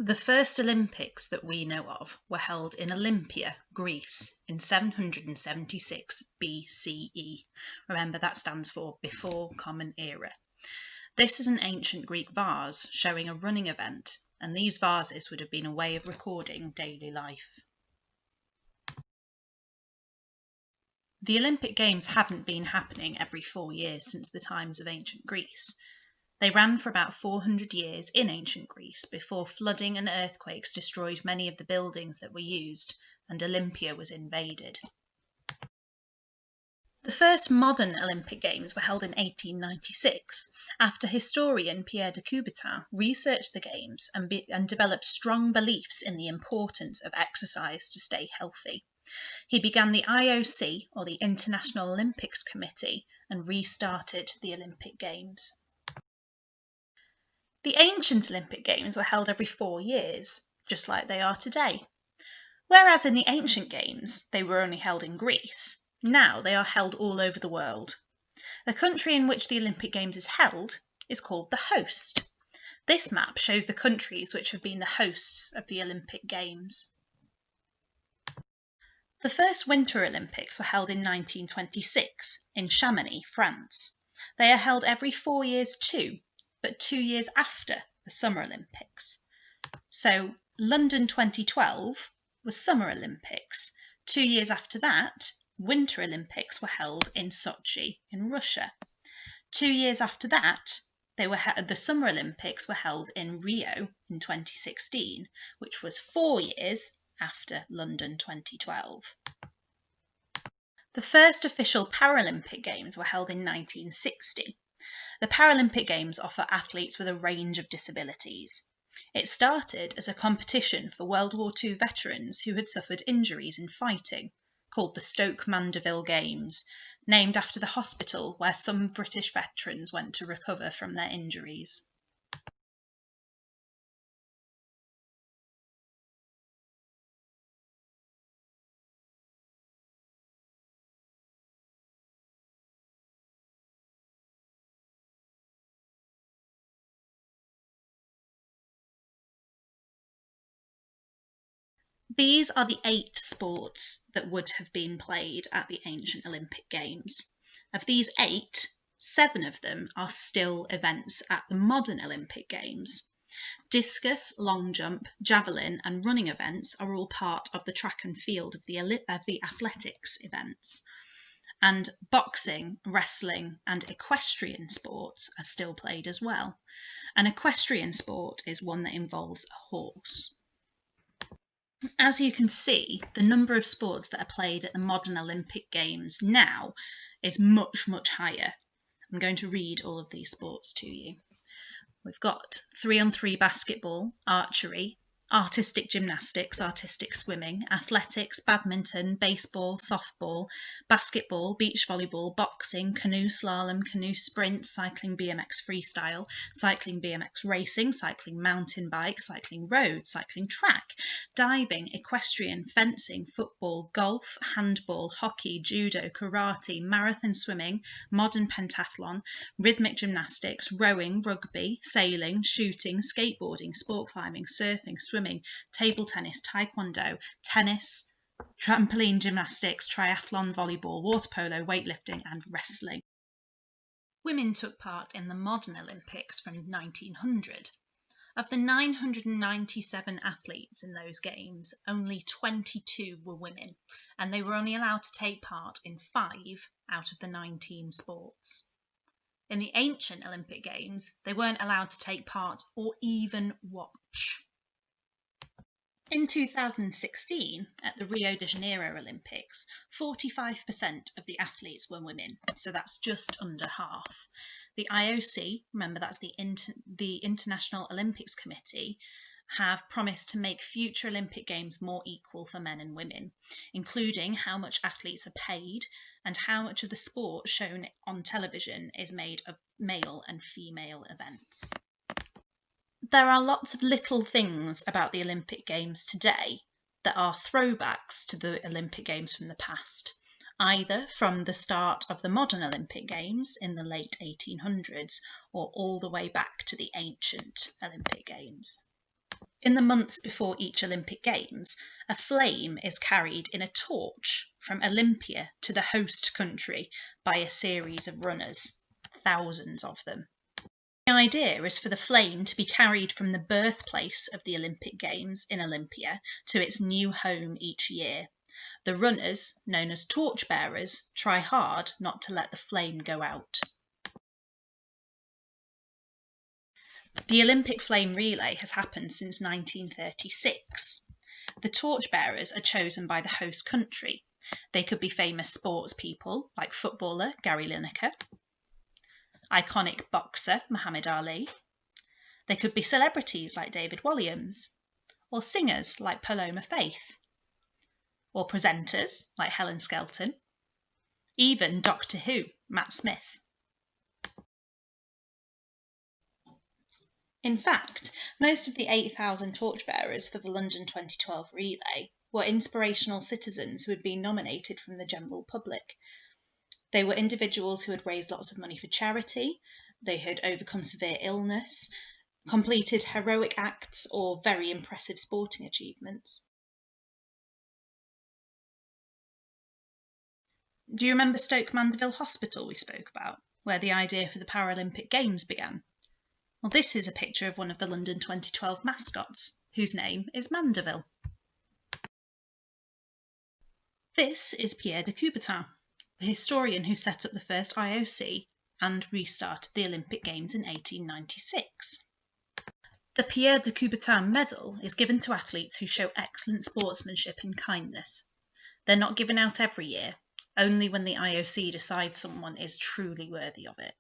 The first Olympics that we know of were held in Olympia, Greece, in 776 BCE. Remember, that stands for Before Common Era. This is an ancient Greek vase showing a running event, and these vases would have been a way of recording daily life. The Olympic Games haven't been happening every 4 years since the times of ancient Greece. They ran for about 400 years in ancient Greece before flooding and earthquakes destroyed many of the buildings that were used, and Olympia was invaded. The first modern Olympic Games were held in 1896, after historian Pierre de Coubertin researched the Games and developed strong beliefs in the importance of exercise to stay healthy. He began the IOC, or the International Olympics Committee, and restarted the Olympic Games. The ancient Olympic Games were held every 4 years, just like they are today. Whereas in the ancient Games, they were only held in Greece, now they are held all over the world. The country in which the Olympic Games is held is called the host. This map shows the countries which have been the hosts of the Olympic Games. The first Winter Olympics were held in 1926 in Chamonix, France. They are held every 4 years too, but 2 years after the Summer Olympics. So London 2012 was Summer Olympics. 2 years after that, Winter Olympics were held in Sochi in Russia. 2 years after that, the Summer Olympics were held in Rio in 2016, which was 4 years after London 2012. The first official Paralympic Games were held in 1960. The Paralympic Games offer athletes with a range of disabilities. It started as a competition for World War II veterans who had suffered injuries in fighting, called the Stoke Mandeville Games, named after the hospital where some British veterans went to recover from their injuries. These are the 8 sports that would have been played at the ancient Olympic Games. Of these 8, 7 of them are still events at the modern Olympic Games. Discus, long jump, javelin and running events are all part of the track and field of the athletics events. And boxing, wrestling and equestrian sports are still played as well. An equestrian sport is one that involves a horse. As you can see, the number of sports that are played at the modern Olympic Games now is much, much higher. I'm going to read all of these sports to you. We've got 3-on-3 basketball, archery, artistic gymnastics, artistic swimming, athletics, badminton, baseball, softball, basketball, beach volleyball, boxing, canoe slalom, canoe sprint, cycling BMX freestyle, cycling BMX racing, cycling mountain bike, cycling road, cycling track, diving, equestrian, fencing, football, golf, handball, hockey, judo, karate, marathon swimming, modern pentathlon, rhythmic gymnastics, rowing, rugby, sailing, shooting, skateboarding, sport climbing, surfing, swimming, table tennis, taekwondo, tennis, trampoline gymnastics, triathlon, volleyball, water polo, weightlifting and wrestling. Women took part in the modern Olympics from 1900. Of the 997 athletes in those games, only 22 were women, and they were only allowed to take part in 5 out of the 19 sports. In the ancient Olympic Games, they weren't allowed to take part or even watch. In 2016, at the Rio de Janeiro Olympics, 45% of the athletes were women, so that's just under half. The IOC, remember that's the International Olympics Committee, have promised to make future Olympic Games more equal for men and women, including how much athletes are paid and how much of the sport shown on television is made of male and female events. There are lots of little things about the Olympic Games today that are throwbacks to the Olympic Games from the past, either from the start of the modern Olympic Games in the late 1800s or all the way back to the ancient Olympic Games. In the months before each Olympic Games, a flame is carried in a torch from Olympia to the host country by a series of runners, thousands of them. The idea is for the flame to be carried from the birthplace of the Olympic Games in Olympia to its new home each year. The runners, known as torchbearers, try hard not to let the flame go out. The Olympic flame relay has happened since 1936. The torchbearers are chosen by the host country. They could be famous sports people like footballer Gary Lineker, iconic boxer Muhammad Ali. They could be celebrities like David Walliams, or singers like Paloma Faith, or presenters like Helen Skelton, even Doctor Who, Matt Smith. In fact, most of the 8,000 torchbearers for the London 2012 relay were inspirational citizens who had been nominated from the general public. They were individuals who had raised lots of money for charity, they had overcome severe illness, completed heroic acts, or very impressive sporting achievements. Do you remember Stoke Mandeville Hospital we spoke about, where the idea for the Paralympic Games began? Well, this is a picture of one of the London 2012 mascots, whose name is Mandeville. This is Pierre de Coubertin, the historian who set up the first IOC and restarted the Olympic Games in 1896. The Pierre de Coubertin medal is given to athletes who show excellent sportsmanship and kindness. They're not given out every year, only when the IOC decides someone is truly worthy of it.